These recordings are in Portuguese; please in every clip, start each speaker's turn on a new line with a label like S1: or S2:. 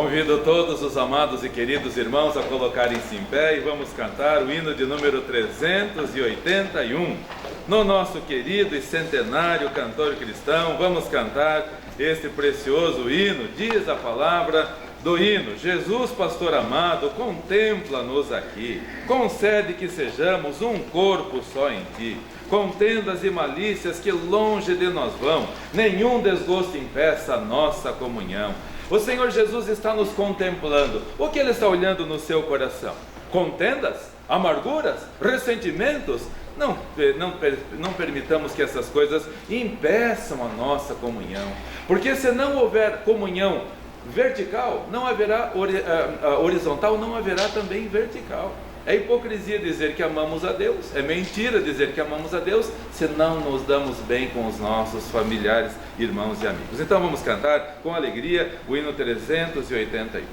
S1: Convido todos os amados e queridos irmãos a colocarem-se em pé e vamos cantar o hino de número 381. No nosso querido e centenário cantor cristão, vamos cantar este precioso hino. Diz a palavra do hino: Jesus, pastor amado, contempla-nos aqui, concede que sejamos um corpo só em ti. Contendas e malícias que longe de nós vão, nenhum desgosto impeça a nossa comunhão. O Senhor Jesus está nos contemplando. O que Ele está olhando no seu coração? Contendas? Amarguras? Ressentimentos? Não permitamos que essas coisas impeçam a nossa comunhão, porque se não houver comunhão vertical, não haverá horizontal, não haverá também vertical. É hipocrisia dizer que amamos a Deus, é mentira dizer que amamos a Deus se não nos damos bem com os nossos familiares, irmãos e amigos. Então vamos cantar com alegria o hino 381.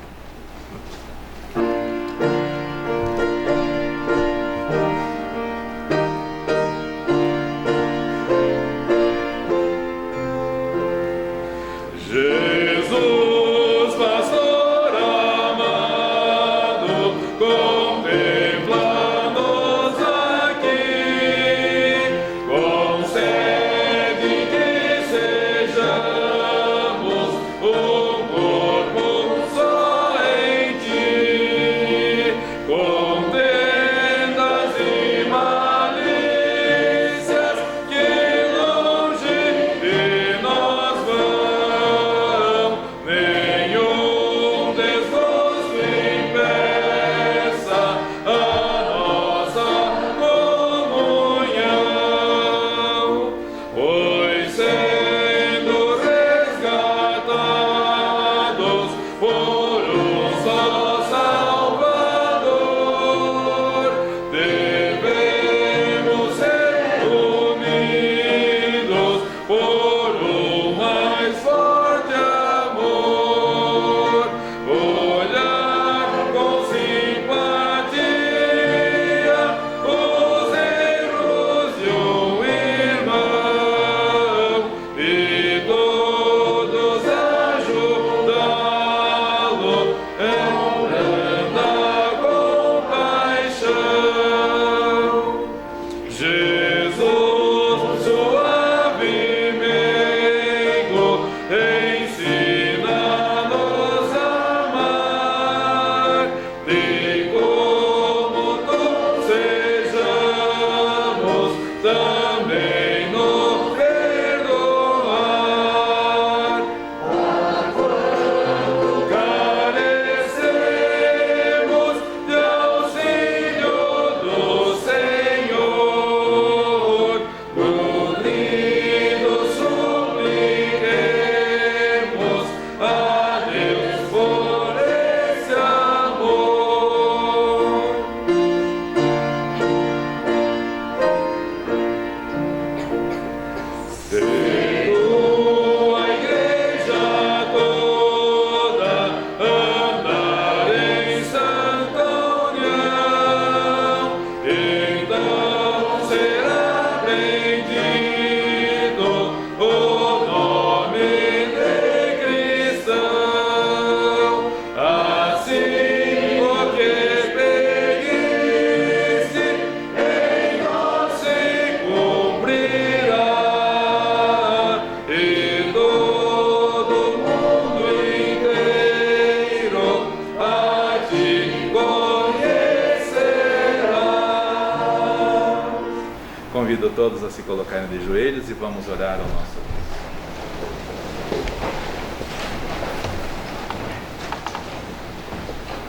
S1: Convido todos a se colocarem de joelhos e vamos orar ao nosso Deus.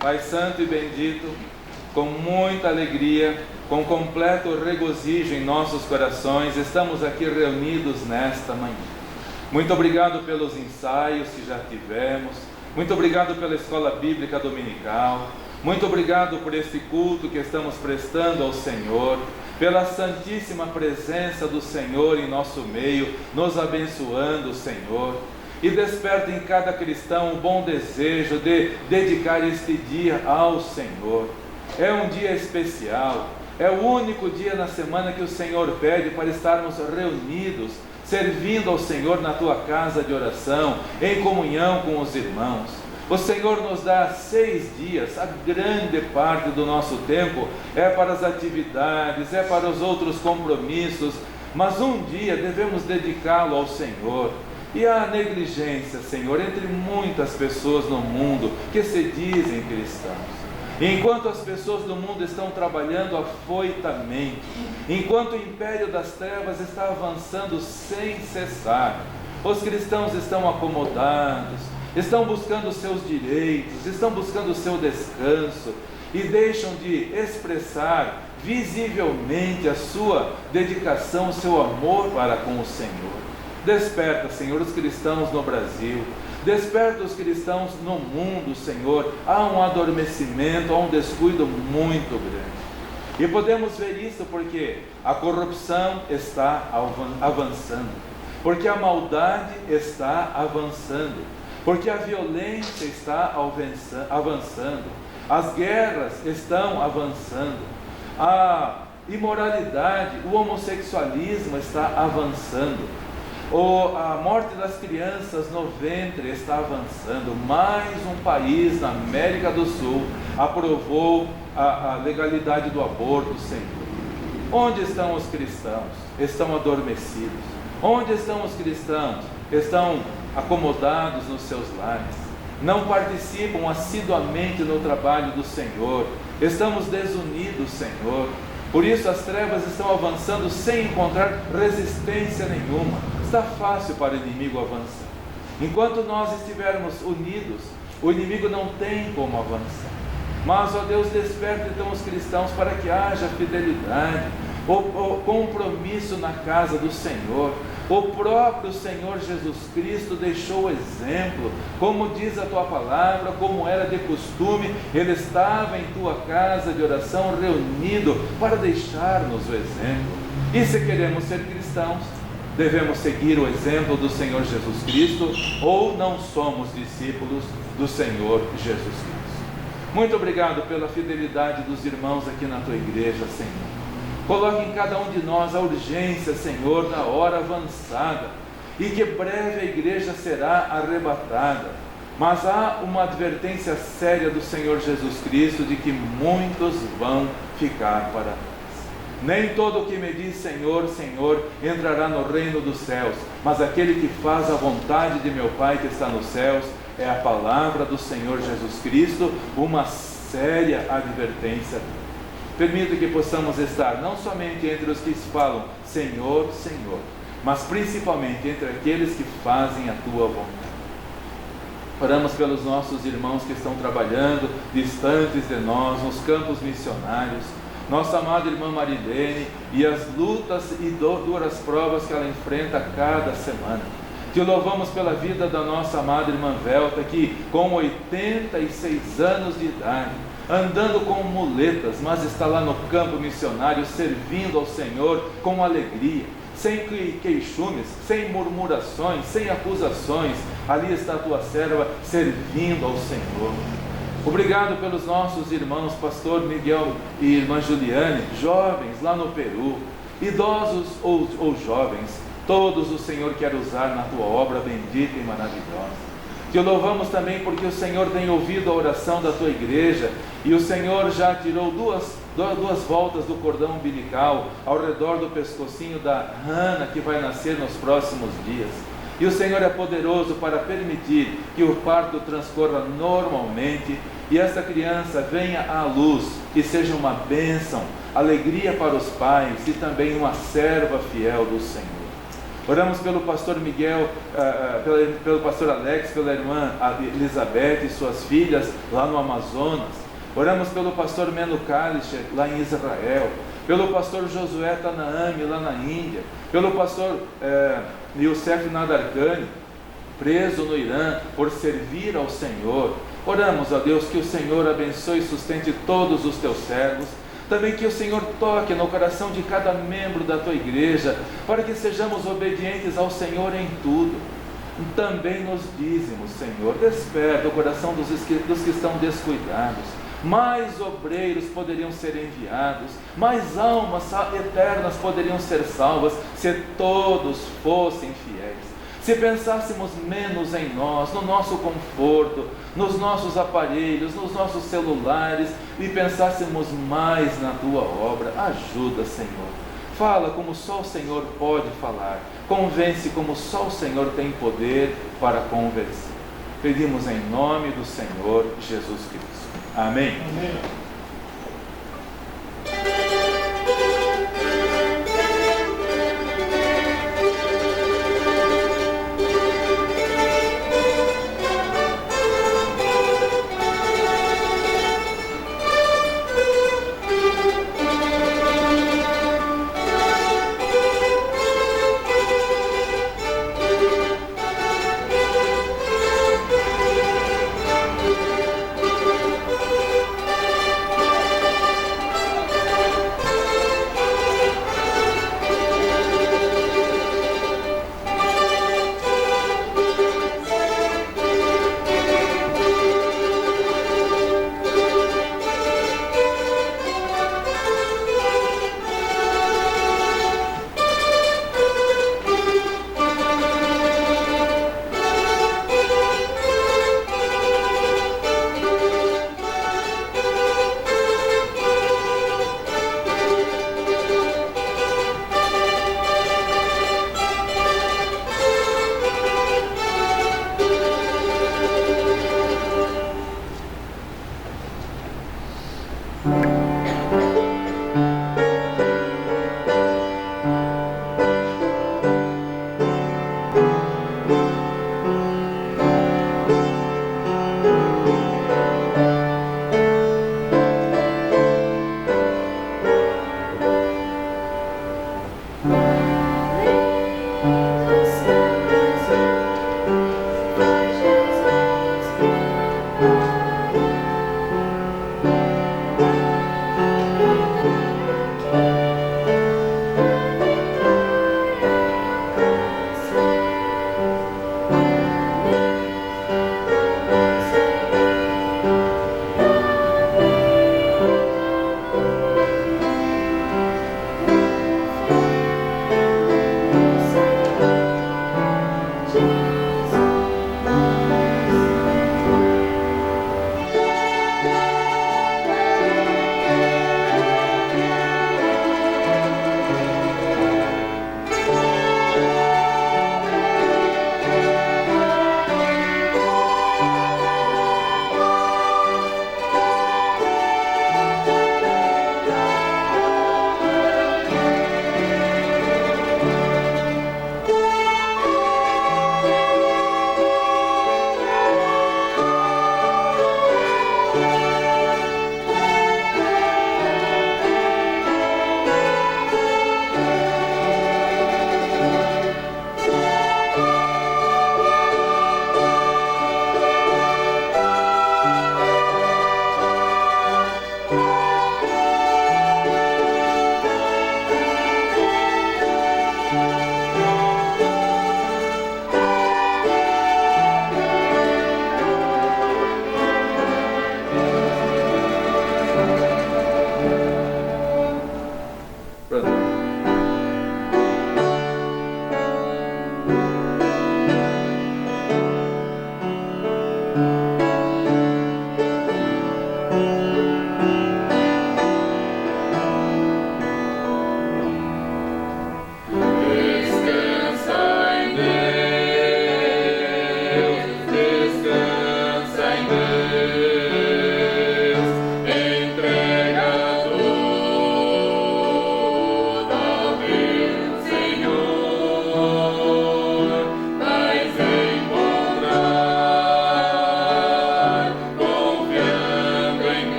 S1: Pai Santo e bendito, com muita alegria, com completo regozijo em nossos corações, estamos aqui reunidos nesta manhã. Muito obrigado pelos ensaios que já tivemos, muito obrigado pela escola bíblica dominical, muito obrigado por este culto que estamos prestando ao Senhor, pela santíssima presença do Senhor em nosso meio, nos abençoando, Senhor. E desperta em cada cristão o bom desejo de dedicar este dia ao Senhor. É um dia especial, é o único dia na semana que o Senhor pede para estarmos reunidos, servindo ao Senhor na tua casa de oração, em comunhão com os irmãos. O Senhor nos dá 6 dias, a grande parte do nosso tempo é para as atividades, é para os outros compromissos, mas um dia devemos dedicá-lo ao Senhor. E a negligência, Senhor, entre muitas pessoas no mundo que se dizem cristãos. Enquanto as pessoas do mundo estão trabalhando afoitamente, enquanto o império das trevas está avançando sem cessar, os cristãos estão acomodados, estão buscando os seus direitos, estão buscando o seu descanso e deixam de expressar visivelmente a sua dedicação, o seu amor para com o Senhor. Desperta, Senhor, os cristãos no Brasil. Desperta os cristãos no mundo, Senhor. Há um adormecimento, há um descuido muito grande. E podemos ver isso porque a corrupção está avançando, porque a maldade está avançando, porque a violência está avançando, as guerras estão avançando, a imoralidade, o homossexualismo está avançando. A morte das crianças no ventre está avançando. Mais um país na América do Sul aprovou a legalidade do aborto, Senhor. Onde estão os cristãos? Estão adormecidos. Onde estão os cristãos? Estão acomodados nos seus lares. Não participam assiduamente no trabalho do Senhor. Estamos desunidos, Senhor. Por isso as trevas estão avançando sem encontrar resistência nenhuma. Está fácil para o inimigo avançar. Enquanto nós estivermos unidos, o inimigo não tem como avançar. Mas, ó Deus, desperta então os cristãos para que haja fidelidade, o compromisso na casa do Senhor. O próprio Senhor Jesus Cristo deixou o exemplo, como diz a tua palavra, como era de costume, ele estava em tua casa de oração reunido para deixar-nos o exemplo. E se queremos ser cristãos, devemos seguir o exemplo do Senhor Jesus Cristo, ou não somos discípulos do Senhor Jesus Cristo. Muito obrigado pela fidelidade dos irmãos aqui na tua igreja, Senhor. Coloque em cada um de nós a urgência, Senhor, da hora avançada, e que breve a igreja será arrebatada. Mas há uma advertência séria do Senhor Jesus Cristo de que muitos vão ficar para trás. Nem todo o que me diz Senhor, Senhor, entrará no reino dos céus, mas aquele que faz a vontade de meu Pai que está nos céus. É a palavra do Senhor Jesus Cristo, uma séria advertência. Permita que possamos estar não somente entre os que falam Senhor, Senhor, mas principalmente entre aqueles que fazem a tua vontade. Oramos pelos nossos irmãos que estão trabalhando distantes de nós, nos campos missionários, nossa amada irmã Marilene e as lutas e duras provas que ela enfrenta cada semana. Te louvamos pela vida da nossa amada irmã Velta, que com 86 anos de idade, andando com muletas, mas está lá no campo missionário, servindo ao Senhor com alegria, sem queixumes, sem murmurações, sem acusações. Ali está a tua serva servindo ao Senhor. Obrigado pelos nossos irmãos, pastor Miguel e irmã Juliane, jovens lá no Peru, idosos ou jovens, todos o Senhor quer usar na tua obra bendita e maravilhosa. Te louvamos também porque o Senhor tem ouvido a oração da tua igreja e o Senhor já tirou duas voltas do cordão umbilical ao redor do pescocinho da Hannah, que vai nascer nos próximos dias. E o Senhor é poderoso para permitir que o parto transcorra normalmente e essa criança venha à luz e seja uma bênção, alegria para os pais e também uma serva fiel do Senhor. Oramos pelo pastor Miguel, pelo pastor Alex, pela irmã Elizabeth e suas filhas lá no Amazonas. Oramos pelo pastor Meno Kalischer lá em Israel, pelo pastor Josué Tanaami lá na Índia, pelo pastor Youssef Nadarkhani, preso no Irã por servir ao Senhor. Oramos a Deus que o Senhor abençoe e sustente todos os teus servos. Também que o Senhor toque no coração de cada membro da tua igreja, para que sejamos obedientes ao Senhor em tudo. Também nos dízimos, Senhor, desperta o coração dos que estão descuidados. Mais obreiros poderiam ser enviados, mais almas eternas poderiam ser salvas, se todos fossem fiéis. se pensássemos menos em nós, no nosso conforto, nos nossos aparelhos, nos nossos celulares, e pensássemos mais na Tua obra. Ajuda, Senhor. Fala como só o Senhor pode falar. Convence como só o Senhor tem poder para convencer. Pedimos em nome do Senhor Jesus Cristo. Amém.
S2: Amém.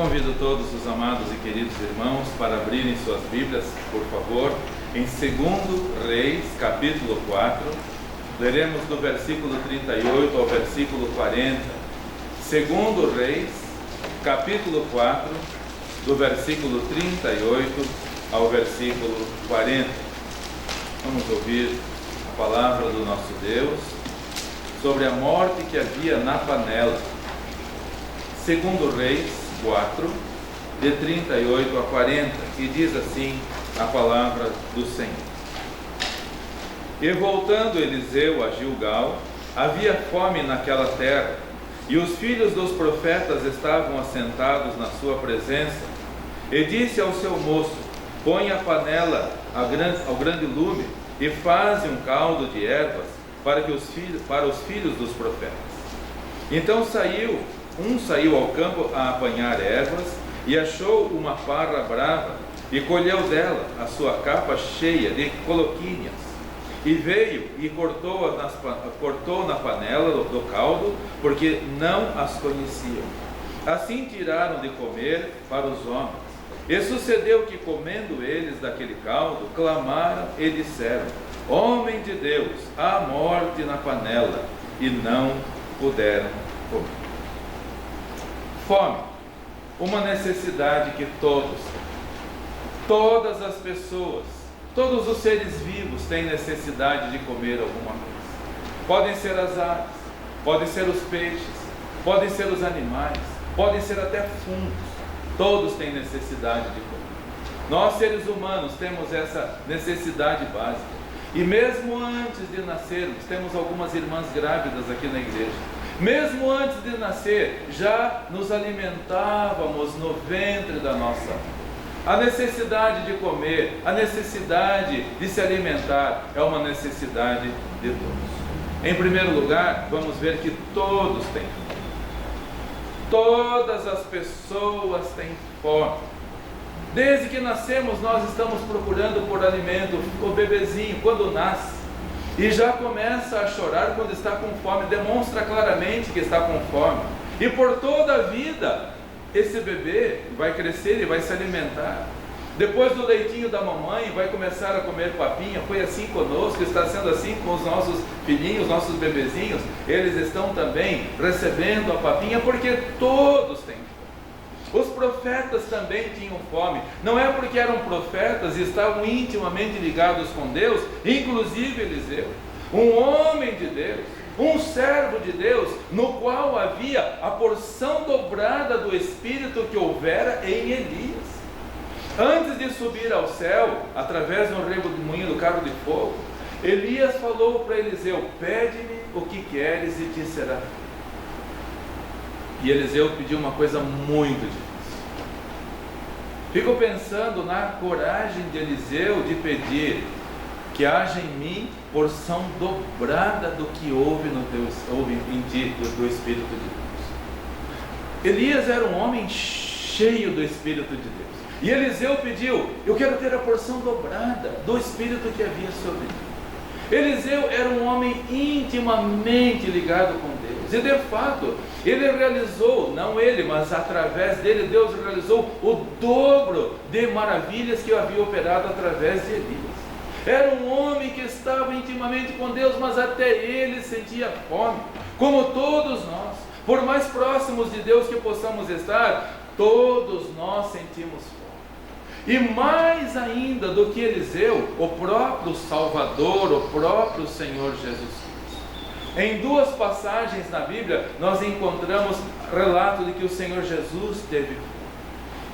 S1: Convido todos os amados e queridos irmãos para abrirem suas Bíblias, por favor, em 2 Reis, capítulo 4. Leremos do versículo 38 ao versículo 40. 2 Reis, capítulo 4, do versículo 38 ao versículo 40. Vamos ouvir a palavra do nosso Deus sobre a morte que havia na panela. 2 Reis 4, de 38 a 40, e diz assim a palavra do Senhor. E voltando Eliseu a Gilgal, havia fome naquela terra, e os filhos dos profetas estavam assentados na sua presença. E disse ao seu moço: põe a panela ao grande lume, e faze um caldo de ervas para os filhos dos profetas. Então saiu ao campo a apanhar ervas, e achou uma parra brava, e colheu dela a sua capa cheia de coloquinhas, e veio e cortou na panela do caldo, porque não as conheciam. Assim tiraram de comer para os homens. E sucedeu que, comendo eles daquele caldo, clamaram e disseram: homem de Deus, há morte na panela, e não puderam comer. Fome, uma necessidade que todas as pessoas, todos os seres vivos têm necessidade de comer alguma coisa. Podem ser as aves, podem ser os peixes, podem ser os animais, podem ser até fungos. Todos têm necessidade de comer. Nós, seres humanos, temos essa necessidade básica. E mesmo antes de nascermos, temos algumas irmãs grávidas aqui na igreja. Mesmo antes de nascer, já nos alimentávamos no ventre da nossa mãe. A necessidade de comer, a necessidade de se alimentar é uma necessidade de todos. Em primeiro lugar, vamos ver que todos têm fome. Todas as pessoas têm fome. Desde que nascemos, nós estamos procurando por alimento. O bebezinho, quando nasce, e já começa a chorar quando está com fome, demonstra claramente que está com fome. E por toda a vida, esse bebê vai crescer e vai se alimentar. Depois do leitinho da mamãe, vai começar a comer papinha. Foi assim conosco, está sendo assim com os nossos filhinhos, nossos bebezinhos. Eles estão também recebendo a papinha, porque todos têm fome. Os profetas também tinham fome. Não é porque eram profetas e estavam intimamente ligados com Deus, inclusive Eliseu, um homem de Deus, um servo de Deus, no qual havia a porção dobrada do Espírito que houvera em Elias. Antes de subir ao céu, através de um redemoinho do carro de fogo, Elias falou para Eliseu: pede-me o que queres e te será. E Eliseu pediu uma coisa muito difícil. Fico pensando na coragem de Eliseu de pedir que haja em mim porção dobrada do que houve em ti, do Espírito de Deus. Elias era um homem cheio do Espírito de Deus. E Eliseu pediu: eu quero ter a porção dobrada do Espírito que havia sobre mim. Eliseu era um homem intimamente ligado com Deus. E de fato, ele realizou, não ele, mas através dele, Deus realizou o dobro de maravilhas que havia operado através de Elias. Era um homem que estava intimamente com Deus, mas até ele sentia fome, como todos nós. Por mais próximos de Deus que possamos estar, todos nós sentimos fome. E mais ainda do que Eliseu, o próprio Salvador, o próprio Senhor Jesus Cristo. Em duas passagens na Bíblia, nós encontramos relato de que o Senhor Jesus teve fome.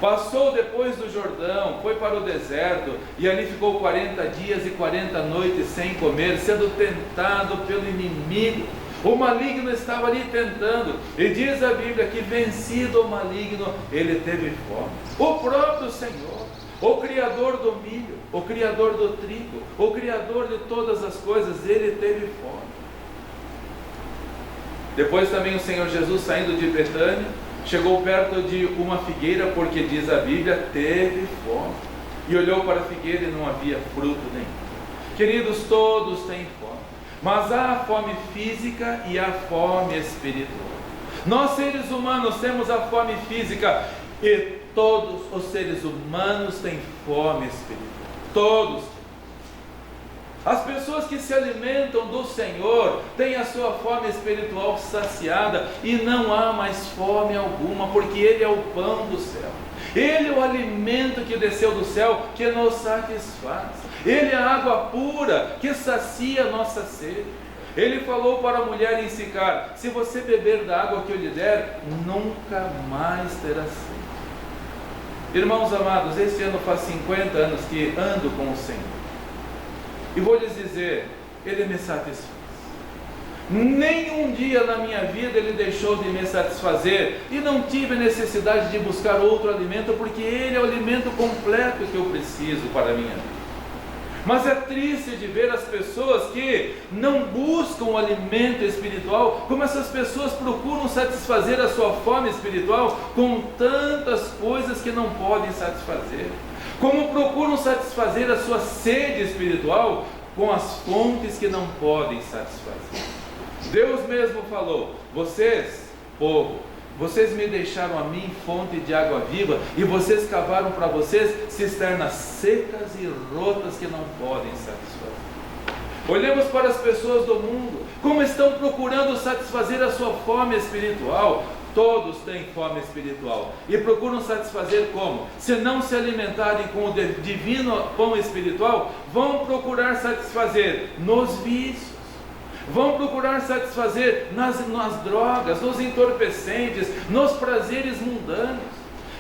S1: Passou depois do Jordão, foi para o deserto, e ali ficou 40 dias e 40 noites sem comer, sendo tentado pelo inimigo. O maligno estava ali tentando, e diz a Bíblia que, vencido o maligno, ele teve fome. O próprio Senhor, o Criador do milho, o Criador do trigo, o Criador de todas as coisas, ele teve fome. Depois também o Senhor Jesus, saindo de Betânia, chegou perto de uma figueira, porque diz a Bíblia, teve fome. E olhou para a figueira e não havia fruto nenhum. Queridos, todos têm fome. Mas há a fome física e a fome espiritual. Nós, seres humanos, temos a fome física. E todos os seres humanos têm fome espiritual. Todos. As pessoas que se alimentam do Senhor têm a sua fome espiritual saciada e não há mais fome alguma, porque Ele é o pão do céu. Ele é o alimento que desceu do céu, que nos satisfaz. Ele é a água pura que sacia a nossa sede. Ele falou para a mulher em Sicar: se você beber da água que eu lhe der, nunca mais terá sede. Irmãos amados, este ano faz 50 anos que ando com o Senhor. E vou lhes dizer, Ele me satisfaz. Nenhum dia na minha vida Ele deixou de me satisfazer, e não tive necessidade de buscar outro alimento, porque Ele é o alimento completo que eu preciso para a minha vida. Mas é triste de ver as pessoas que não buscam o alimento espiritual, como essas pessoas procuram satisfazer a sua fome espiritual com tantas coisas que não podem satisfazer. Como procuram satisfazer a sua sede espiritual com as fontes que não podem satisfazer. Deus mesmo falou: vocês, povo, vocês me deixaram a mim fonte de água viva, e vocês cavaram para vocês cisternas secas e rotas que não podem satisfazer. Olhemos para as pessoas do mundo, como estão procurando satisfazer a sua fome espiritual. Todos têm fome espiritual e procuram satisfazer como? Se não se alimentarem com o divino pão espiritual, vão procurar satisfazer nos vícios, vão procurar satisfazer nas drogas, nos entorpecentes, nos prazeres mundanos.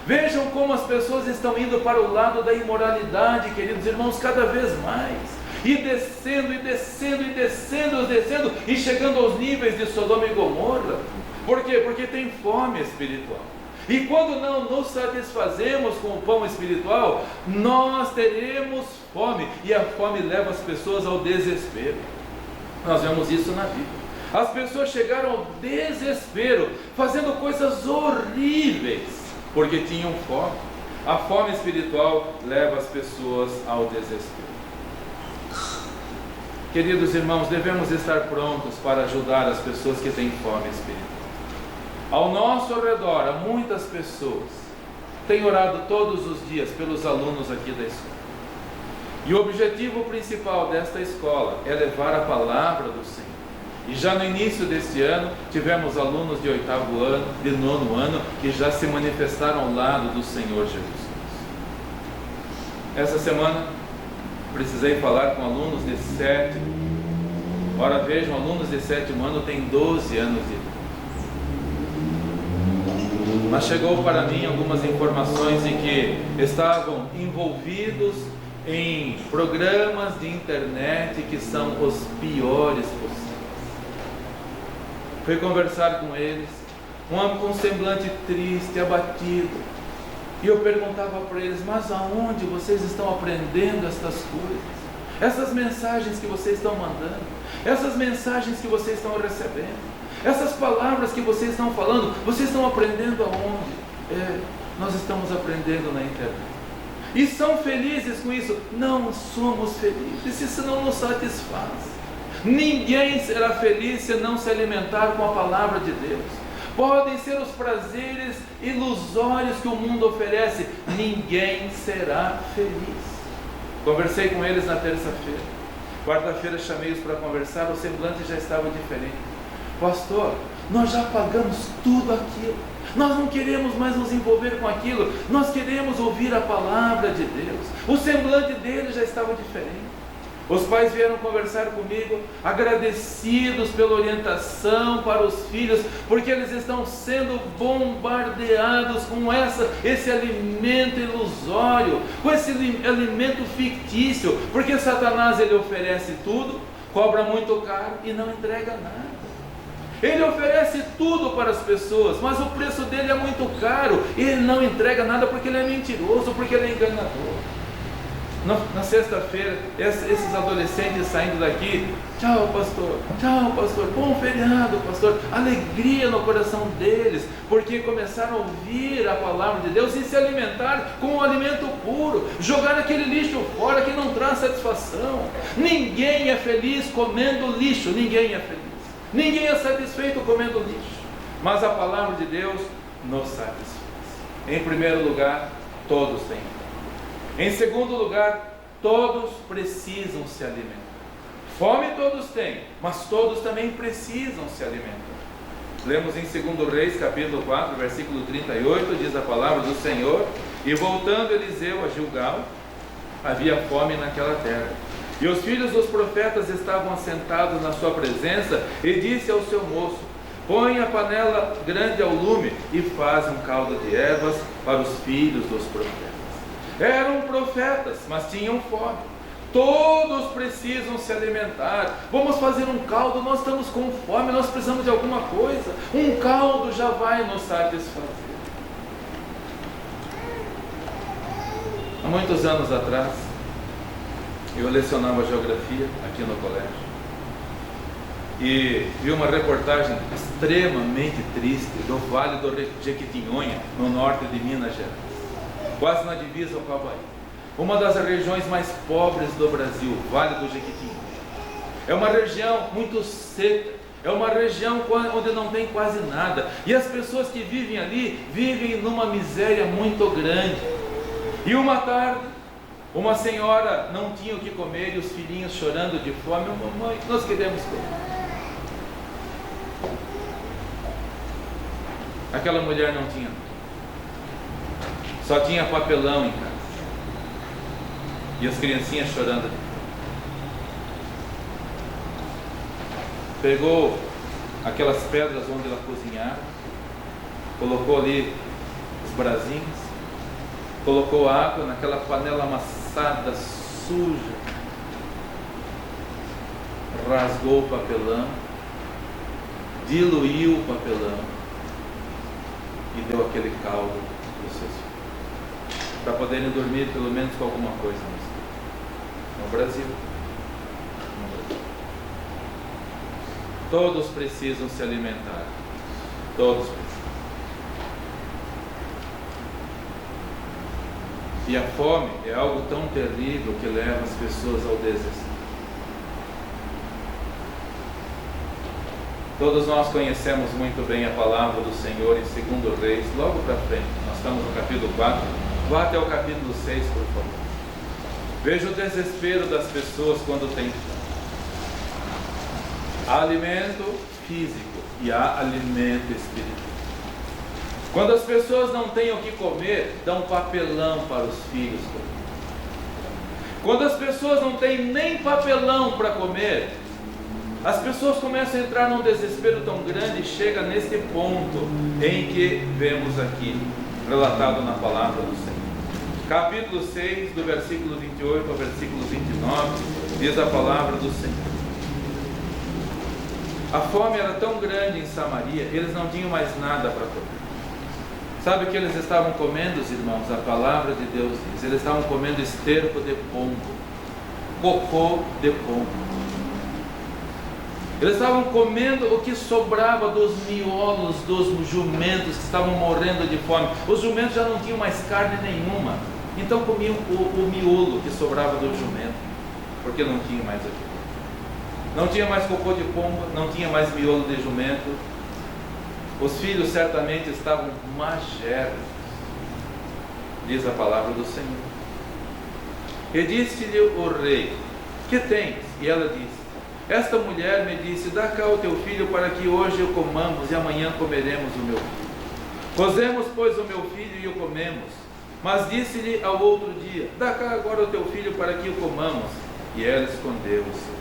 S1: Vejam como as pessoas estão indo para o lado da imoralidade, queridos irmãos, cada vez mais. E descendo, e descendo, e descendo, descendo, e chegando aos níveis de Sodoma e Gomorra. Por quê? Porque tem fome espiritual. E quando não nos satisfazemos com o pão espiritual, nós teremos fome. E a fome leva as pessoas ao desespero. Nós vemos isso na Bíblia. As pessoas chegaram ao desespero, fazendo coisas horríveis, porque tinham fome. A fome espiritual leva as pessoas ao desespero. Queridos irmãos, devemos estar prontos para ajudar as pessoas que têm fome espiritual. Ao nosso redor, há muitas pessoas têm orado todos os dias pelos alunos aqui da escola. E o objetivo principal desta escola é levar a palavra do Senhor. E já no início deste ano, tivemos alunos de 8º ano, de 9º ano, que já se manifestaram ao lado do Senhor Jesus Cristo. Essa semana, precisei falar com alunos de 7º. Ora vejam, alunos de 7º ano têm 12 anos de idade. Mas chegou para mim algumas informações de que estavam envolvidos em programas de internet que são os piores possíveis. Fui conversar com eles, com um semblante triste, abatido, e eu perguntava para eles: mas aonde vocês estão aprendendo estas coisas? Essas mensagens que vocês estão mandando, essas mensagens que vocês estão recebendo, essas palavras que vocês estão falando, vocês estão aprendendo aonde? Nós estamos aprendendo na internet. E são felizes com isso? Não somos felizes, isso não nos satisfaz. Ninguém será feliz se não se alimentar com a palavra de Deus. Podem ser os prazeres ilusórios que o mundo oferece, ninguém será feliz. Conversei com eles na terça-feira. Quarta-feira chamei-os para conversar, o semblante já estava diferente. Pastor, nós já pagamos tudo aquilo, nós não queremos mais nos envolver com aquilo, nós queremos ouvir a palavra de Deus. O semblante deles já estava diferente. Os pais vieram conversar comigo, agradecidos pela orientação para os filhos, porque eles estão sendo bombardeados com esse alimento ilusório, com esse alimento fictício, porque Satanás ele oferece tudo, cobra muito caro e não entrega nada. Ele oferece tudo para as pessoas, mas o preço dele é muito caro, e ele não entrega nada porque ele é mentiroso, porque ele é enganador. Na sexta-feira, esses adolescentes saindo daqui: tchau pastor, bom feriado pastor, alegria no coração deles, porque começaram a ouvir a palavra de Deus e se alimentar com o alimento puro, jogar aquele lixo fora que não traz satisfação. Ninguém é feliz comendo lixo, ninguém é feliz, ninguém é satisfeito comendo lixo, mas a palavra de Deus nos satisfaz. Em primeiro lugar, todos têm fome. Em segundo lugar, todos precisam se alimentar. Fome todos têm, mas todos também precisam se alimentar. Lemos em 2 Reis, capítulo 4, versículo 38, diz a palavra do Senhor: e voltando Eliseu a Gilgal, havia fome naquela terra. E os filhos dos profetas estavam assentados na sua presença, e disse ao seu moço: põe a panela grande ao lume e faz um caldo de ervas para os filhos dos profetas. Eram profetas, mas tinham fome. Todos precisam se alimentar. Vamos fazer um caldo, nós estamos com fome, nós precisamos de alguma coisa. Um caldo já vai nos satisfazer. Há muitos anos atrás, eu lecionava geografia aqui no colégio e vi uma reportagem extremamente triste do Vale do Jequitinhonha, no norte de Minas Gerais, quase na divisa com a Bahia. Uma das regiões mais pobres do Brasil, Vale do Jequitinhonha. É uma região muito seca, é uma região onde não tem quase nada, e as pessoas que vivem ali vivem numa miséria muito grande. E uma tarde, uma senhora não tinha o que comer e os filhinhos chorando de fome: mamãe, nós queremos comer. Aquela mulher não tinha, só tinha papelão em casa. E as criancinhas chorando de fome. Pegou aquelas pedras onde ela cozinhava, colocou ali os brasinhos, colocou água naquela panela amassada, suja, rasgou o papelão, diluiu o papelão e deu aquele caldo para os seus filhos, para poderem dormir pelo menos com alguma coisa no Brasil. Todos precisam se alimentar, todos precisam. E a fome é algo tão terrível que leva as pessoas ao desespero. Todos nós conhecemos muito bem a palavra do Senhor em 2 Reis, logo para frente. Nós estamos no capítulo 4, vá até o capítulo 6, por favor. Veja o desespero das pessoas quando tem fome. Há alimento físico e há alimento espiritual. Quando as pessoas não têm o que comer, dão papelão para os filhos comer. Quando as pessoas não têm nem papelão para comer, as pessoas começam a entrar num desespero tão grande, e chega neste ponto em que vemos aqui, relatado na palavra do Senhor. Capítulo 6, do versículo 28 ao versículo 29, diz a palavra do Senhor. A fome era tão grande em Samaria, eles não tinham mais nada para comer. Sabe o que eles estavam comendo, os irmãos? A palavra de Deus diz: eles estavam comendo esterco de pombo, cocô de pombo. Eles estavam comendo o que sobrava dos miolos dos jumentos que estavam morrendo de fome. Os jumentos já não tinham mais carne nenhuma, então comiam o miolo que sobrava do jumento, porque não tinha mais aquilo. Não tinha mais cocô de pomba, não tinha mais miolo de jumento. Os filhos certamente estavam mageros, diz a palavra do Senhor. E disse-lhe o rei: que tens? E ela disse: esta mulher me disse: dá cá o teu filho para que hoje o comamos e amanhã comeremos o meu filho. Cozemos, pois, o meu filho e o comemos. Mas disse-lhe ao outro dia: dá cá agora o teu filho para que o comamos. E ela escondeu o seu.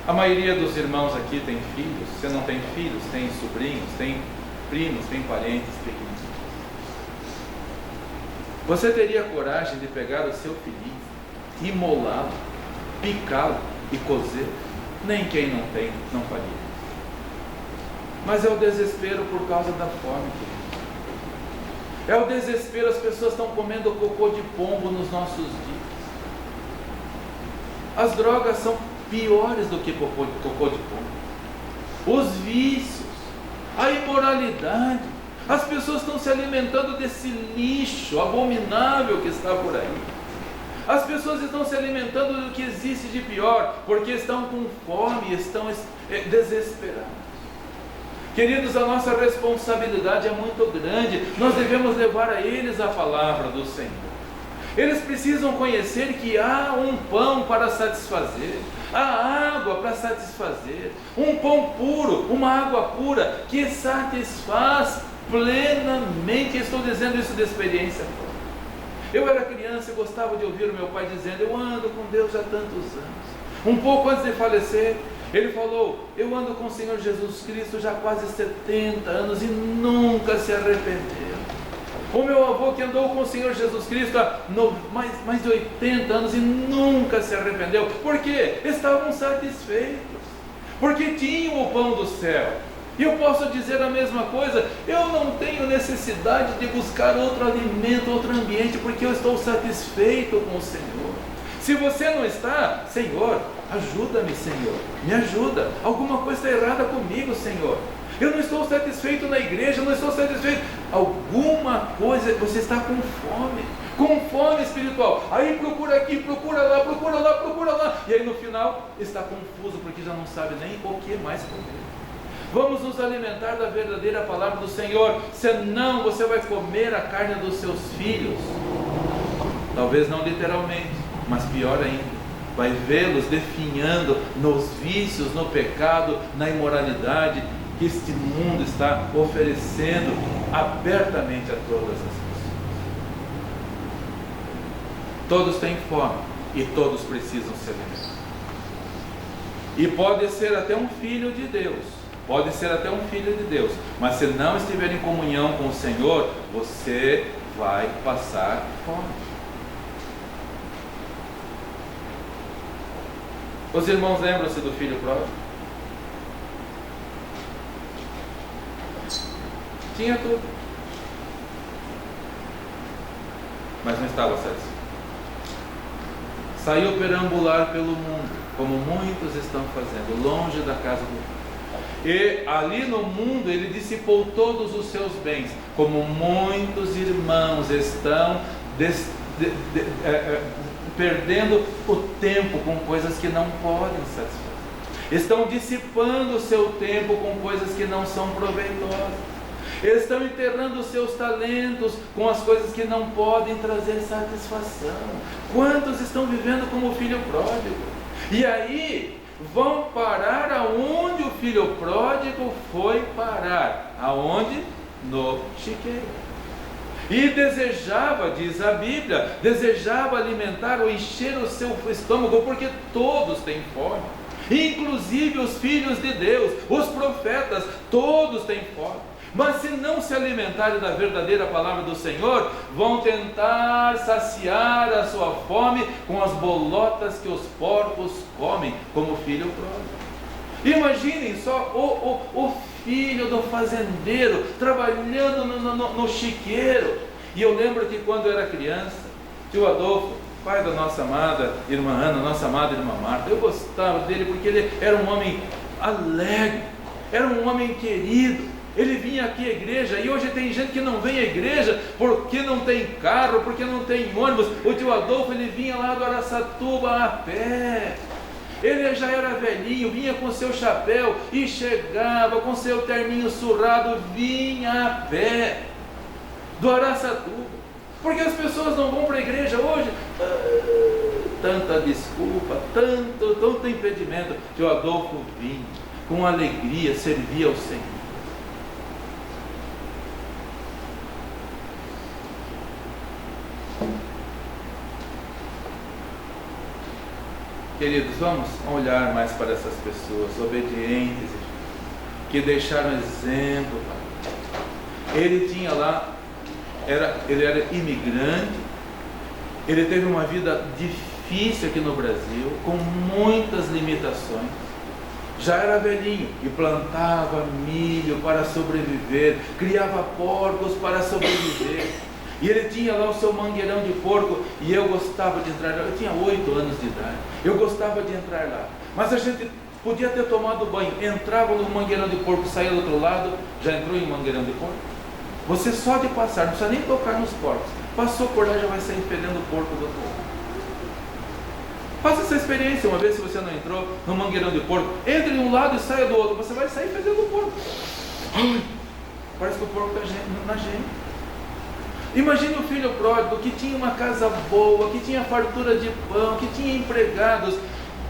S1: A maioria dos irmãos aqui tem filhos. Se não tem filhos, tem sobrinhos, tem primos, tem parentes pequenos. Você teria coragem de pegar o seu filhinho, imolá-lo, picá-lo e cozer? Nem quem não tem, não faria. Mas é o desespero por causa da fome, queridos. É o desespero, as pessoas estão comendo cocô de pombo nos nossos dias. As drogas são piores do que cocô de pombo. Os vícios, a imoralidade, as pessoas estão se alimentando desse lixo abominável que está por aí. As pessoas estão se alimentando do que existe de pior, porque estão com fome, estão desesperadas. Queridos, a nossa responsabilidade é muito grande. Nós devemos levar a eles a palavra do Senhor. Eles precisam conhecer que há um pão para satisfazer, há água para satisfazer, um pão puro, uma água pura que satisfaz plenamente. Estou dizendo isso de experiência. Eu era criança e gostava de ouvir o meu pai dizendo: eu ando com Deus há tantos anos. Um pouco antes de falecer, ele falou: eu ando com o Senhor Jesus Cristo já há quase 70 anos e nunca se arrependeu. O meu avô, que andou com o Senhor Jesus Cristo há mais de 80 anos e nunca se arrependeu. Por quê? Estavam satisfeitos, porque tinham o pão do céu. E eu posso dizer a mesma coisa: eu não tenho necessidade de buscar outro alimento, outro ambiente, porque eu estou satisfeito com o Senhor. Se você não está, Senhor, ajuda-me, Senhor, me ajuda. Alguma coisa está errada comigo, Senhor. Eu não estou satisfeito na igreja, não estou satisfeito. Alguma coisa, você está com fome espiritual. Aí procura aqui, procura lá, procura lá, procura lá. E aí no final está confuso, porque já não sabe nem o que mais comer. Vamos nos alimentar da verdadeira palavra do Senhor, senão você vai comer a carne dos seus filhos. Talvez não literalmente, mas pior ainda, vai vê-los definhando nos vícios, no pecado, na imoralidade que este mundo está oferecendo abertamente a todas as pessoas. Todos têm fome e todos precisam se alimentar. E pode ser até um filho de Deus, pode ser até um filho de Deus, mas se não estiver em comunhão com o Senhor, você vai passar fome. Os irmãos lembram-se do filho pródigo? Tinha tudo, mas não estava satisfeito. Saiu perambular pelo mundo, como muitos estão fazendo, longe da casa do Pai. E ali no mundo ele dissipou todos os seus bens, como muitos irmãos estão perdendo o tempo com coisas que não podem satisfazer. Estão dissipando o seu tempo com coisas que não são proveitosas. Estão enterrando os seus talentos com as coisas que não podem trazer satisfação. Quantos estão vivendo como o filho pródigo? E aí vão parar aonde o filho pródigo foi parar. Aonde? No chiqueiro. E desejava, diz a Bíblia, desejava alimentar ou encher o seu estômago, porque todos têm fome. Inclusive os filhos de Deus, os profetas, todos têm fome. Mas se não se alimentarem da verdadeira palavra do Senhor, vão tentar saciar a sua fome com as bolotas que os porcos comem, como o filho pródigo. Imaginem só o filho do fazendeiro trabalhando no chiqueiro. E eu lembro que quando eu era criança, tio Adolfo, pai da nossa amada irmã Ana, nossa amada irmã Marta, eu gostava dele porque ele era um homem alegre, era um homem querido. Ele vinha aqui à igreja, e hoje tem gente que não vem à igreja porque não tem carro, porque não tem ônibus. O tio Adolfo, ele vinha lá do Araçatuba a pé. Ele já era velhinho, vinha com seu chapéu e chegava com seu terninho surrado, vinha a pé do Araçatuba. Porque as pessoas não vão para a igreja hoje. Tanta desculpa, tanto impedimento. O tio Adolfo vinha com alegria, servia ao Senhor. Queridos, vamos olhar mais para essas pessoas obedientes, que deixaram exemplo. Ele tinha lá, ele era imigrante, ele teve uma vida difícil aqui no Brasil, com muitas limitações. Já era velhinho e plantava milho para sobreviver, criava porcos para sobreviver. E ele tinha lá o seu mangueirão de porco, e eu gostava de entrar lá. Eu tinha 8 anos de idade, eu gostava de entrar lá. Mas a gente podia ter tomado banho, entrava no mangueirão de porco, saía do outro lado. Já entrou em mangueirão de porco? Você só de passar, não precisa nem tocar nos porcos, passou por lá, já vai sair fedendo o porco do outro lado. Faça essa experiência uma vez, se você não entrou no mangueirão de porco. Entre de um lado e saia do outro, você vai sair fedendo o porco. Ai, parece que o porco está na gente. Imagine o filho pródigo que tinha uma casa boa, que tinha fartura de pão, que tinha empregados.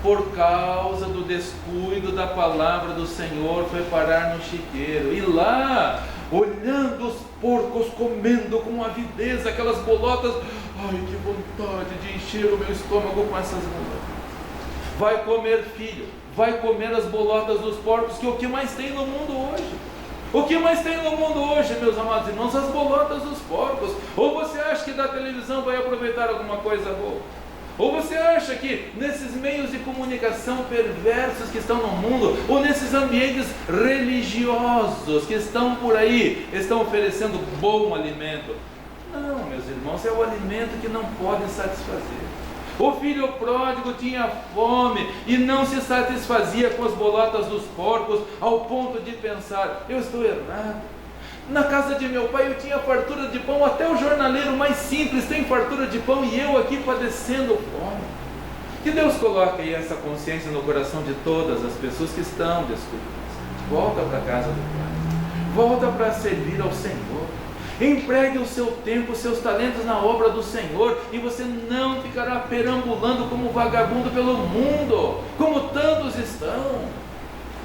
S1: Por causa do descuido da palavra do Senhor, foi parar no chiqueiro. E lá, olhando os porcos comendo com avidez aquelas bolotas, ai, que vontade de encher o meu estômago com essas bolotas. Vai comer, filho, vai comer as bolotas dos porcos, que é o que mais tem no mundo hoje. O que mais tem no mundo hoje, meus amados irmãos? As bolotas dos porcos. Ou você acha que da televisão vai aproveitar alguma coisa boa? Ou você acha que nesses meios de comunicação perversos que estão no mundo, ou nesses ambientes religiosos que estão por aí, estão oferecendo bom alimento? Não, meus irmãos, é o alimento que não pode satisfazer. O filho pródigo tinha fome e não se satisfazia com as bolotas dos porcos, ao ponto de pensar: eu estou errado. Na casa de meu pai eu tinha fartura de pão, até o jornaleiro mais simples tem fartura de pão, e eu aqui padecendo fome. Que Deus coloque aí essa consciência no coração de todas as pessoas que estão desculpadas. Volta para a casa do Pai, volta para servir ao Senhor. Empregue o seu tempo, os seus talentos na obra do Senhor, e você não ficará perambulando como vagabundo pelo mundo, como tantos estão.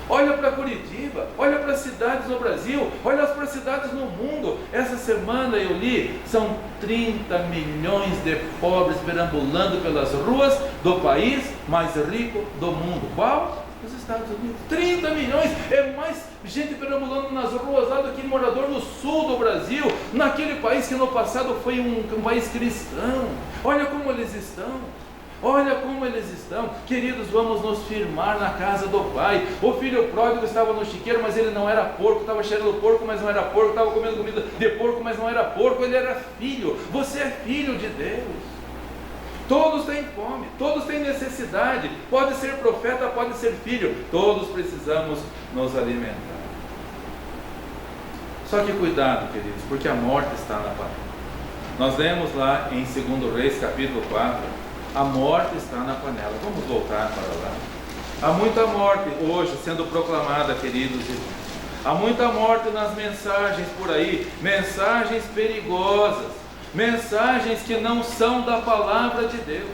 S1: Olha para Curitiba, olha para as cidades no Brasil, olha para as cidades no mundo. Essa semana eu li, são 30 milhões de pobres perambulando pelas ruas do país mais rico do mundo. Qual? Os Estados Unidos. 30 milhões, é mais gente perambulando nas ruas lá do que morador no sul do Brasil, naquele país que no passado foi um país cristão. Olha como eles estão. Olha como eles estão. Queridos, vamos nos firmar na casa do Pai. O filho pródigo estava no chiqueiro, mas ele não era porco. Estava cheirando porco, mas não era porco. Estava comendo comida de porco, mas não era porco. Ele era filho. Você é filho de Deus. Todos têm fome, todos têm necessidade. Pode ser profeta, pode ser filho. Todos precisamos nos alimentar. Só que cuidado, queridos, porque a morte está na panela. Nós lemos lá em 2 Reis, capítulo 4, a morte está na panela. Vamos voltar para lá. Há muita morte hoje sendo proclamada, queridos irmãos. Há muita morte nas mensagens por aí, mensagens perigosas, mensagens que não são da palavra de Deus.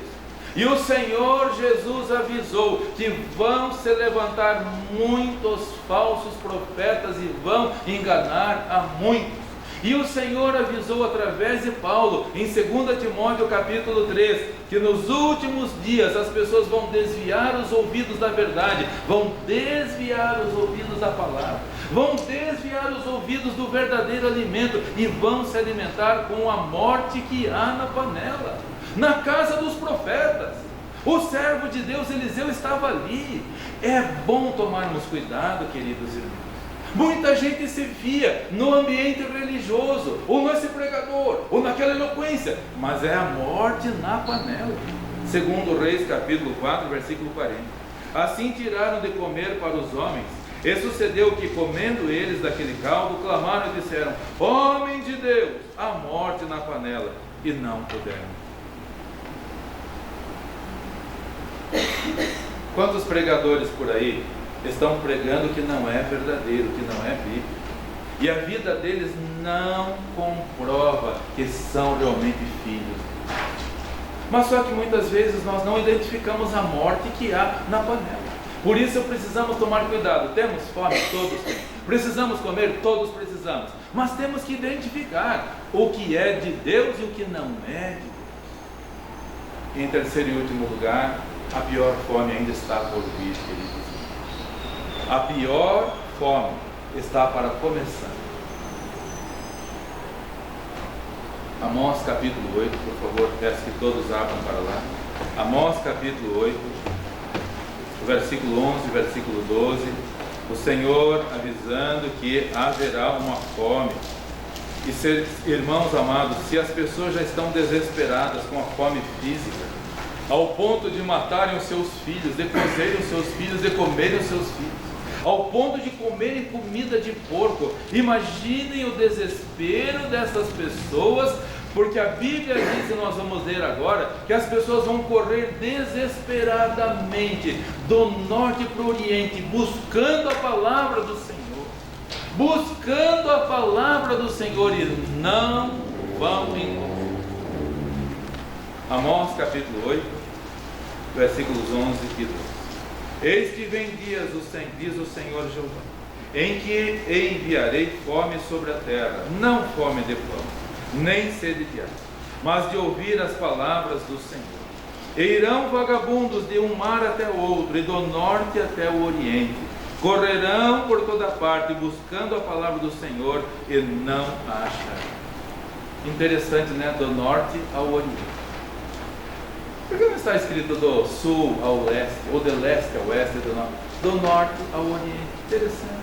S1: E o Senhor Jesus avisou que vão se levantar muitos falsos profetas e vão enganar a muitos. E o Senhor avisou através de Paulo, em 2 Timóteo capítulo 3, que nos últimos dias as pessoas vão desviar os ouvidos da verdade, vão desviar os ouvidos da palavra, vão desviar os ouvidos do verdadeiro alimento e vão se alimentar com a morte que há na panela, na casa dos profetas. O servo de Deus Eliseu estava ali. É bom tomarmos cuidado, queridos irmãos. Muita gente se fia no ambiente religioso, ou nesse pregador, ou naquela eloquência, mas é a morte na panela. 2 Reis capítulo 4, versículo 40. Assim tiraram de comer para os homens, e sucedeu que, comendo eles daquele caldo, clamaram e disseram: homem de Deus, a morte na panela, e não puderam. Quantos pregadores por aí estão pregando que não é verdadeiro, que não é bíblico, e a vida deles não comprova que são realmente filhos. Mas só que muitas vezes nós não identificamos a morte que há na panela. Por isso precisamos tomar cuidado. Temos fome? Todos temos. Precisamos comer? Todos precisamos. Mas temos que identificar o que é de Deus e o que não é de Deus. Em terceiro e último lugar, a pior fome ainda está por vir, queridos. A pior fome está para começar. Amós capítulo 8, por favor, peço que todos abram para lá. Amós capítulo 8, versículo 11, versículo 12. O Senhor avisando que haverá uma fome. E irmãos amados, se as pessoas já estão desesperadas com a fome física, ao ponto de matarem os seus filhos, de cozerem os seus filhos, de comerem os seus filhos, ao ponto de comerem comida de porco, imaginem o desespero dessas pessoas, porque a Bíblia diz, e nós vamos ler agora, que as pessoas vão correr desesperadamente do norte para o oriente, buscando a palavra do Senhor, buscando a palavra do Senhor e não vão encontrar. Amós capítulo 8, versículos 11 e 12. Eis que vem dias, diz o Senhor Jeová, em que enviarei fome sobre a terra, não fome de pão, nem sede de água, mas de ouvir as palavras do Senhor. E irão vagabundos de um mar até o outro, e do norte até o oriente, correrão por toda parte, buscando a palavra do Senhor, e não a acharão. Interessante, né? Do norte ao oriente. Por que não está escrito do sul ao leste, ou de leste ao oeste, do norte ao oriente? Interessante.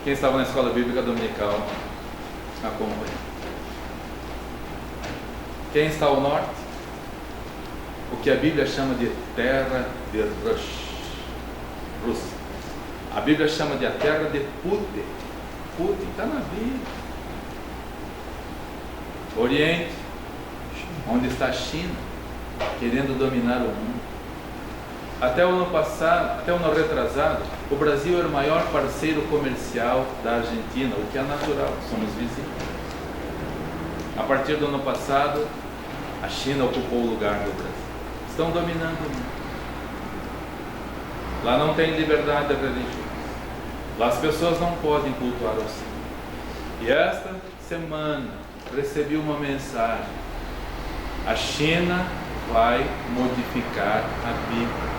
S1: Quem estava na escola bíblica dominical, acompanha. Quem está ao norte? O que a Bíblia chama de terra de Rússia. A Bíblia chama de a terra de Putin. Putin está na Bíblia. Oriente, onde está a China, querendo dominar o mundo. Até o ano passado, até o ano retrasado, o Brasil era o maior parceiro comercial da Argentina, o que é natural, somos vizinhos. A partir do ano passado, a China ocupou o lugar do Brasil. Estão dominando o mundo. Lá não tem liberdade religiosa. Lá as pessoas não podem cultuar ao Senhor. E esta semana recebi uma mensagem. A China vai modificar a Bíblia.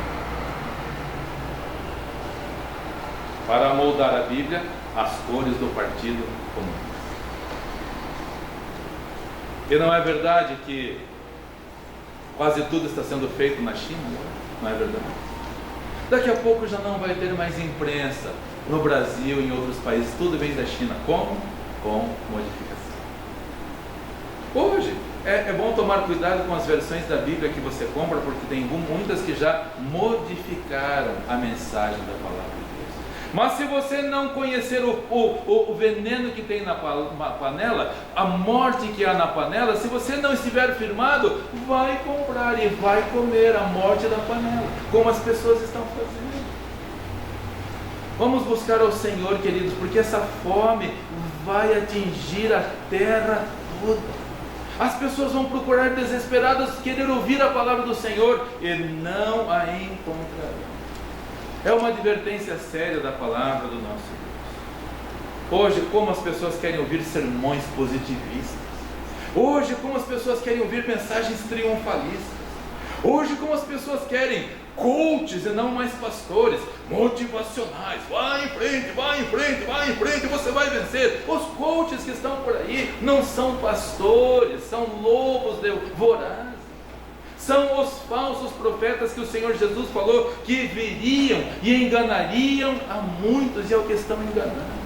S1: Para moldar a Bíblia às cores do Partido Comunista. E não é verdade que quase tudo está sendo feito na China? Não é verdade? Daqui a pouco já não vai ter mais imprensa no Brasil e em outros países. Tudo vem da China. Como? Com modificação. Hoje é bom tomar cuidado com as versões da Bíblia que você compra, porque tem muitas que já modificaram a mensagem da palavra de Deus. Mas se você não conhecer o veneno que tem na panela, a morte que há na panela, se você não estiver firmado, vai comprar e vai comer a morte da panela, como as pessoas estão fazendo. Vamos buscar ao Senhor, queridos, porque essa fome vai atingir a terra toda. As pessoas vão procurar desesperadas querer ouvir a palavra do Senhor e não a encontrarão. É uma advertência séria da palavra do nosso Deus. Hoje, como as pessoas querem ouvir sermões positivistas. Hoje, como as pessoas querem ouvir mensagens triunfalistas. Hoje, como as pessoas querem coaches e não mais pastores motivacionais. Vai em frente, vai em frente, vai em frente, você vai vencer. Os coaches que estão por aí não são pastores, são lobos vorazes. São os falsos profetas que o Senhor Jesus falou que viriam e enganariam a muitos, e é o que estão enganando.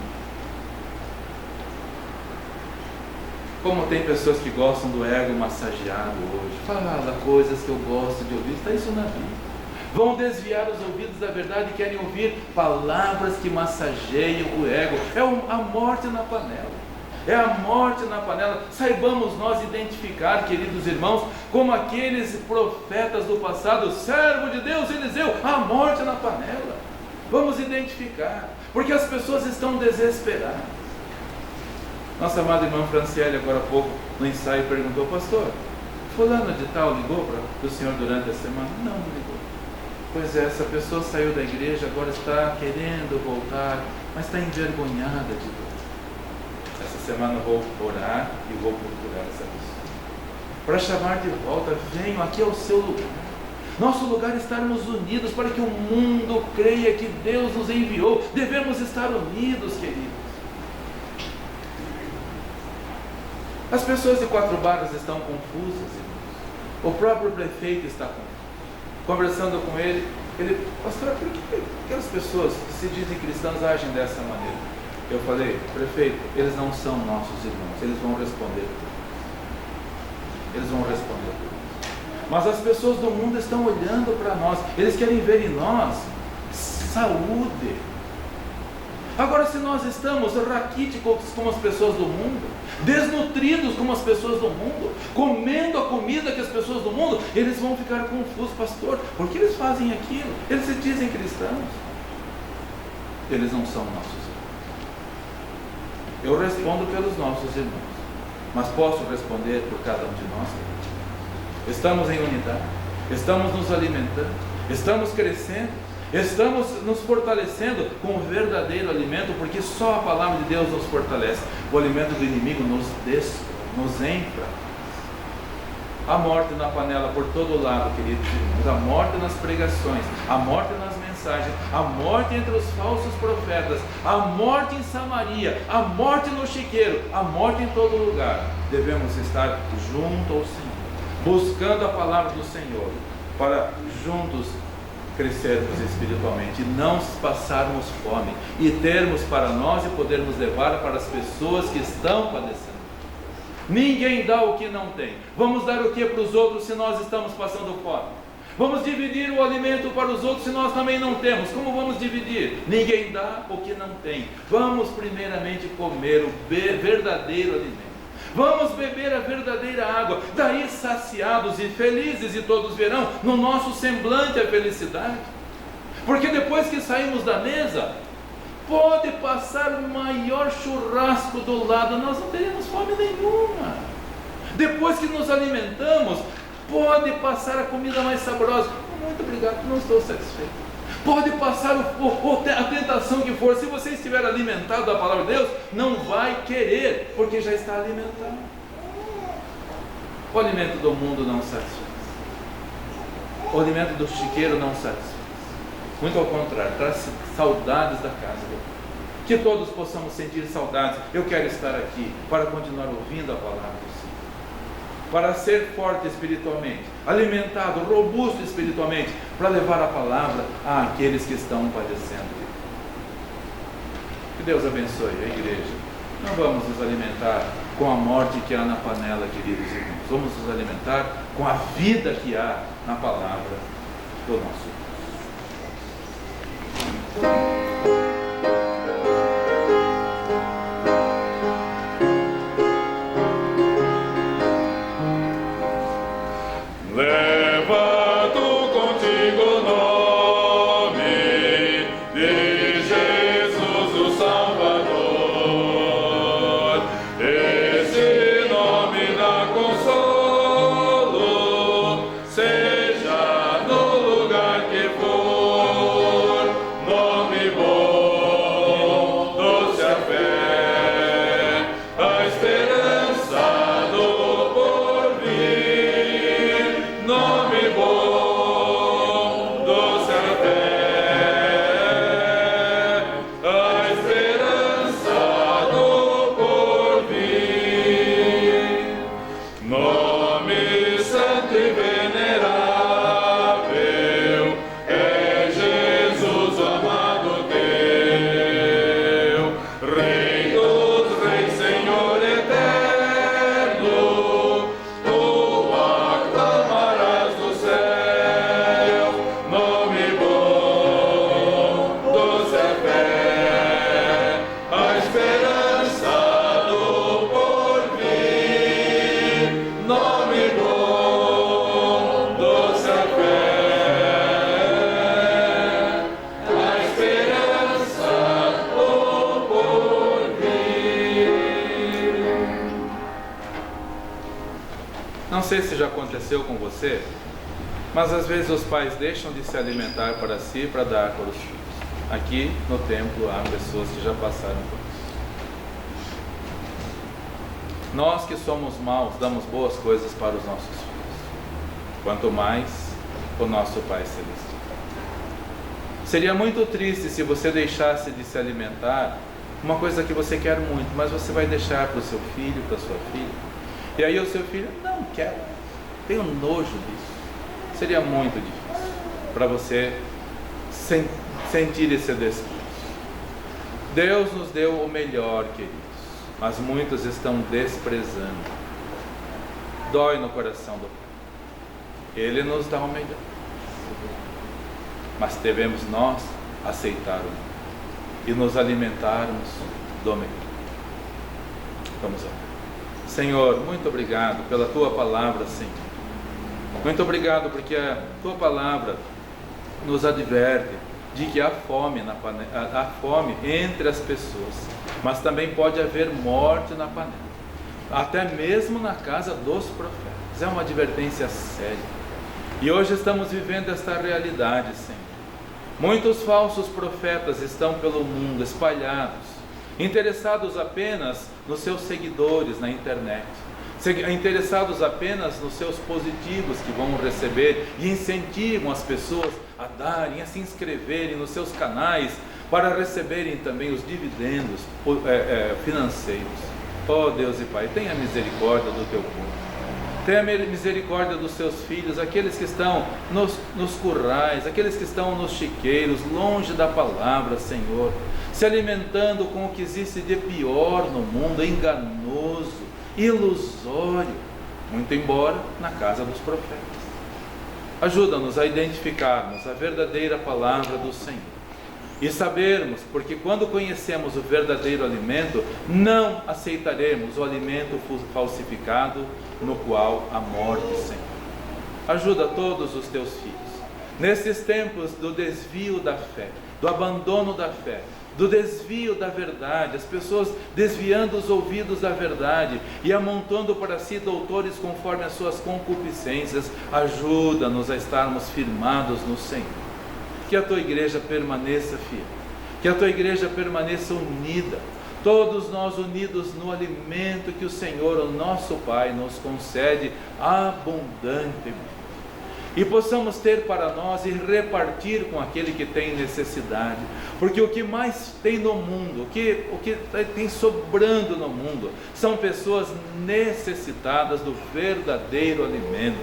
S1: Como tem pessoas que gostam do ego massageado hoje, fala coisas que eu gosto de ouvir, está isso na Bíblia. Vão desviar os ouvidos da verdade e querem ouvir palavras que massageiam o ego. É a morte na panela. É a morte na panela. Saibamos nós identificar, queridos irmãos, como aqueles profetas do passado, servo de Deus, Eliseu, a morte na panela. Vamos identificar, porque as pessoas estão desesperadas. Nossa amada irmã Franciele, agora há pouco, no ensaio, perguntou: pastor, fulano de tal ligou para o senhor durante a semana? Não ligou. Pois é, essa pessoa saiu da igreja, agora está querendo voltar, mas está envergonhada de Deus. Essa semana eu vou orar e vou procurar essa pessoa para chamar de volta. Venham, aqui é o seu lugar. Nosso lugar é estarmos unidos para que o mundo creia que Deus nos enviou. Devemos estar unidos, queridos. As pessoas de Quatro Barras estão confusas, irmãos. O próprio prefeito está confuso. Conversando com ele, pastor, por que aquelas pessoas que se dizem cristãs agem dessa maneira? Eu falei: prefeito, eles não são nossos irmãos, eles vão responder por nós. Eles vão responder por nós. Mas as pessoas do mundo estão olhando para nós, eles querem ver em nós saúde. Agora, se nós estamos raquíticos como as pessoas do mundo, desnutridos como as pessoas do mundo, comendo a comida que as pessoas do mundo, eles vão ficar confusos. Pastor, por que eles fazem aquilo? Eles se dizem cristãos. eles não são nossos irmãos. Eu respondo pelos nossos irmãos, mas posso responder por cada um de nós? Estamos em unidade, estamos nos alimentando, estamos crescendo, estamos nos fortalecendo com o verdadeiro alimento, porque só a palavra de Deus nos fortalece. O alimento do inimigo nos enfra. A morte na panela por todo lado, queridos irmãos, a morte nas pregações, a morte nas mensagens, a morte entre os falsos profetas, a morte em Samaria, a morte no chiqueiro, a morte em todo lugar. Devemos estar junto ao Senhor, buscando a palavra do Senhor, para juntos crescermos espiritualmente, e não passarmos fome, e termos para nós e podermos levar para as pessoas que estão padecendo. Ninguém dá o que não tem. Vamos dar o que para os outros se nós estamos passando fome? Vamos dividir o alimento para os outros se nós também não temos? Como vamos dividir? Ninguém dá o que não tem. Vamos primeiramente comer o verdadeiro alimento. Vamos beber a verdadeira água. Daí saciados e felizes, e todos verão no nosso semblante a felicidade. Porque depois que saímos da mesa, pode passar o maior churrasco do lado, nós não teremos fome nenhuma. Depois que nos alimentamos, pode passar a comida mais saborosa. Muito obrigado, não estou satisfeito. Pode passar a tentação que for, se você estiver alimentado da palavra de Deus, não vai querer, porque já está alimentado. O alimento do mundo não satisfaz. O alimento do chiqueiro não satisfaz. Muito ao contrário, traz saudades da casa do Pai. Que todos possamos sentir saudades. Eu quero estar aqui para continuar ouvindo a palavra do Senhor, para ser forte espiritualmente, alimentado, robusto espiritualmente, para levar a palavra àqueles que estão padecendo. Que Deus abençoe a igreja. Não vamos nos alimentar com a morte que há na panela, queridos irmãos. Vamos nos alimentar com a vida que há na palavra do nosso Deus.
S2: Leva tu contigo o nome de Jesus o Salvador. Esse nome dá consolo, seja no lugar que for. Nome bom, doce a fé, a esperança do porvir. Nome bom, doce a fé, a esperança do porvir. Nome santo e venerável, é Jesus o amado teu, Rei dos reis, Senhor eterno, tu aclamarás do céu. Nome bom, doce a fé, a esperança do porvir. Nome bom, doce a fé, a esperança do porvir.
S1: Não sei se já aconteceu com você, mas às vezes os pais deixam de se alimentar para si para dar para os filhos. Aqui no templo há pessoas que já passaram por isso. Nós que somos maus damos boas coisas para os nossos filhos, quanto mais o nosso Pai Celestial. Seria muito triste se você deixasse de se alimentar uma coisa que você quer muito, mas você vai deixar para o seu filho, para a sua filha, e aí o seu filho, não quero, tenho nojo disso. Seria muito difícil para você sentir esse desprezo. Deus nos deu o melhor, queridos, mas muitos estão desprezando. Dói no coração do Pai. Ele nos dá o melhor, mas devemos nós aceitar o melhor e nos alimentarmos do melhor. Vamos lá. Senhor, muito obrigado pela Tua palavra, Senhor. Muito obrigado porque a Tua palavra nos adverte de que há fome entre as pessoas, mas também pode haver morte na panela, até mesmo na casa dos profetas. É uma advertência séria. E hoje estamos vivendo esta realidade, Senhor. Muitos falsos profetas estão pelo mundo espalhados, interessados apenas nos seus seguidores na internet, interessados apenas nos seus positivos que vão receber, e incentivam as pessoas a darem, a se inscreverem nos seus canais para receberem também os dividendos financeiros. Oh Deus e Pai, tenha misericórdia do teu povo. Tenha misericórdia dos seus filhos, aqueles que estão nos currais, aqueles que estão nos chiqueiros, longe da palavra, Senhor, se alimentando com o que existe de pior no mundo, enganoso, ilusório, muito embora na casa dos profetas. Ajuda-nos a identificarmos a verdadeira palavra do Senhor e sabermos, porque quando conhecemos o verdadeiro alimento, não aceitaremos o alimento falsificado, no qual há morte, Senhor. Ajuda todos os teus filhos, nesses tempos do desvio da fé, do abandono da fé, do desvio da verdade, as pessoas desviando os ouvidos da verdade e amontando para si doutores conforme as suas concupiscências. Ajuda-nos a estarmos firmados no Senhor. Que a tua igreja permaneça fiel, que a tua igreja permaneça unida, todos nós unidos no alimento que o Senhor, o nosso Pai, nos concede abundantemente, e possamos ter para nós e repartir com aquele que tem necessidade, porque o que mais tem no mundo, o que tem sobrando no mundo, são pessoas necessitadas do verdadeiro alimento.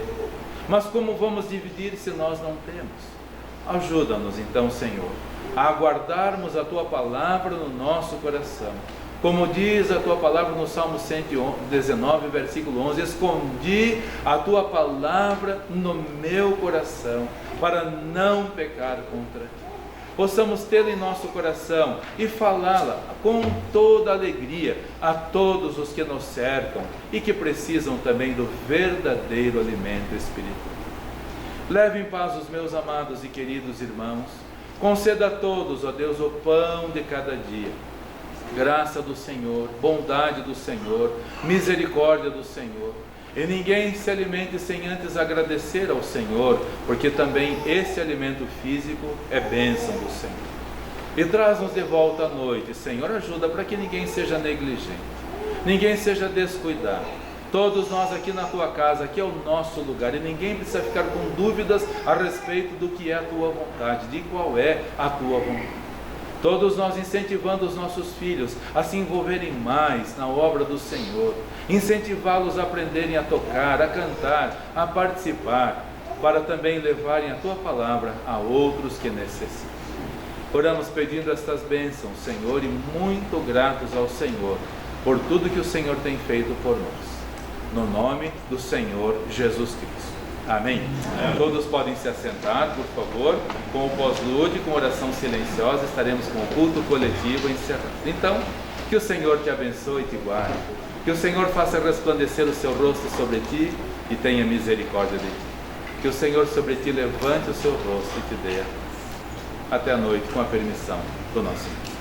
S1: Mas como vamos dividir se nós não temos? Ajuda-nos então, Senhor, a guardarmos a tua palavra no nosso coração, como diz a tua palavra no Salmo 119, versículo 11: escondi a tua palavra no meu coração, para não pecar contra ti. Possamos tê-la em nosso coração e falá-la com toda alegria a todos os que nos cercam e que precisam também do verdadeiro alimento espiritual. Leve em paz os meus amados e queridos irmãos. Conceda a todos, ó Deus, o pão de cada dia. Graça do Senhor, bondade do Senhor, misericórdia do Senhor. E ninguém se alimente sem antes agradecer ao Senhor, porque também esse alimento físico é bênção do Senhor. E traz-nos de volta à noite, Senhor, ajuda para que ninguém seja negligente, ninguém seja descuidado. Todos nós aqui na tua casa, aqui é o nosso lugar, e ninguém precisa ficar com dúvidas a respeito do que é a tua vontade, de qual é a tua vontade. Todos nós incentivando os nossos filhos a se envolverem mais na obra do Senhor, incentivá-los a aprenderem a tocar, a cantar, a participar, para também levarem a tua palavra a outros que necessitam. Oramos pedindo estas bênçãos, Senhor, e muito gratos ao Senhor por tudo que o Senhor tem feito por nós. No nome do Senhor Jesus Cristo. Amém? Todos podem se assentar, por favor. Com o pós-lude, com oração silenciosa, estaremos com o culto coletivo encerrado. Então, que o Senhor te abençoe e te guarde. Que o Senhor faça resplandecer o seu rosto sobre ti e tenha misericórdia de ti. Que o Senhor sobre ti levante o seu rosto e te dê a paz. Até a noite, com a permissão do nosso Deus.